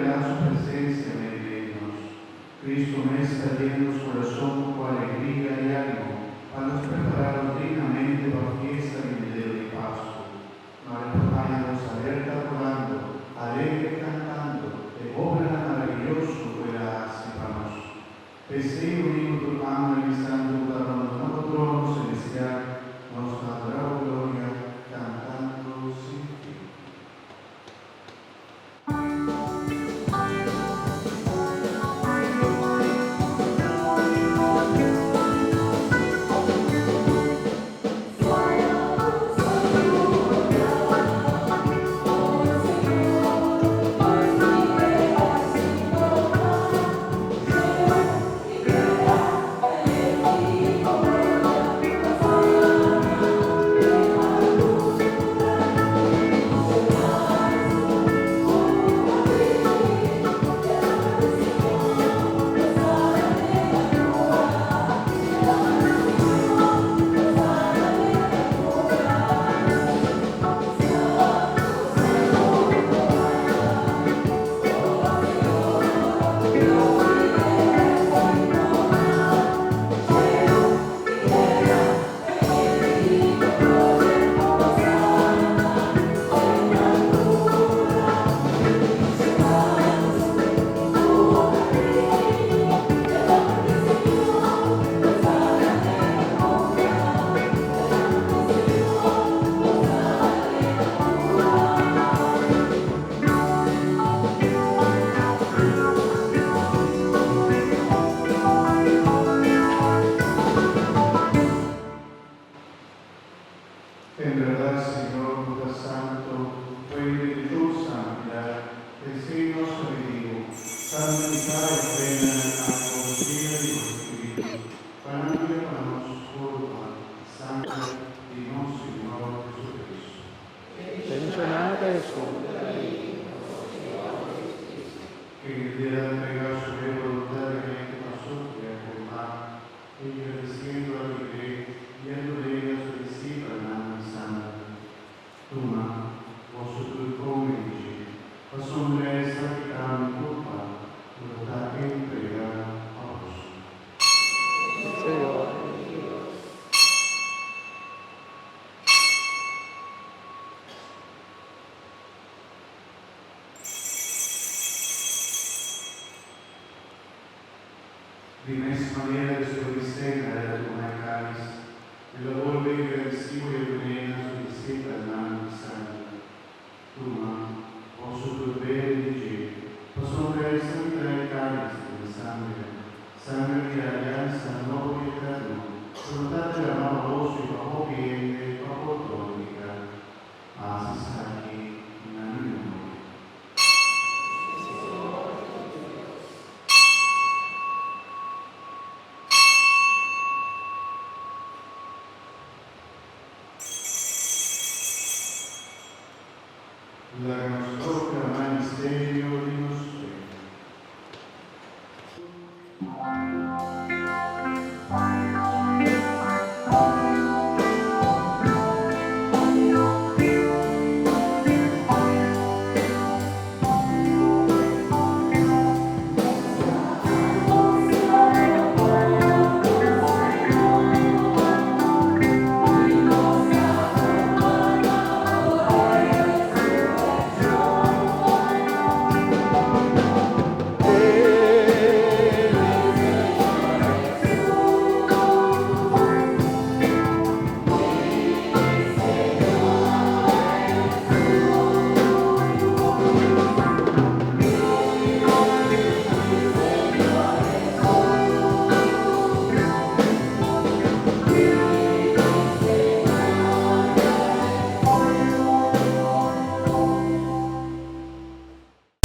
verá su presencia en ellos. Cristo me está lleno su corazón con alegría y ánimo, para nos preparar dignamente para la fiesta venidera de Pascua. Nos acompañanos alerta adorando, alegre cantando, de obra maravilloso fuera así para nosotros. Deseo unido tu mano en el santo nuevo trono celestial, nos dará gloria cantando sin fin. En verdad, Señor, tú eres santo, fuente de tu santidad, enséñanos a vivir, santificar y plena a conciencia de los espíritus, para que vivamos por Santo y nuestro Señor Jesucristo. Bencionado Jesús. Que el día de entregar su vida voluntariamente nosotros a formar, y agradeciendo a la iglesia, yendo de ella su discípula, hermana santa. Toma, vosotros come, asombre esa que mi culpa, voluntad entregada a vos. Señor. De mesma maneira, descobrisei na era do Maicaris, pela orbe e agradecido e ordenei a sua discípula, hermana santa. Toma, vosotros bebe y dice, pasó esa mitad cáliz de sangre de alianza nuevo y eterno, voluntad de la voz y bajo bien de apostólica. Haces aquí una memoria. La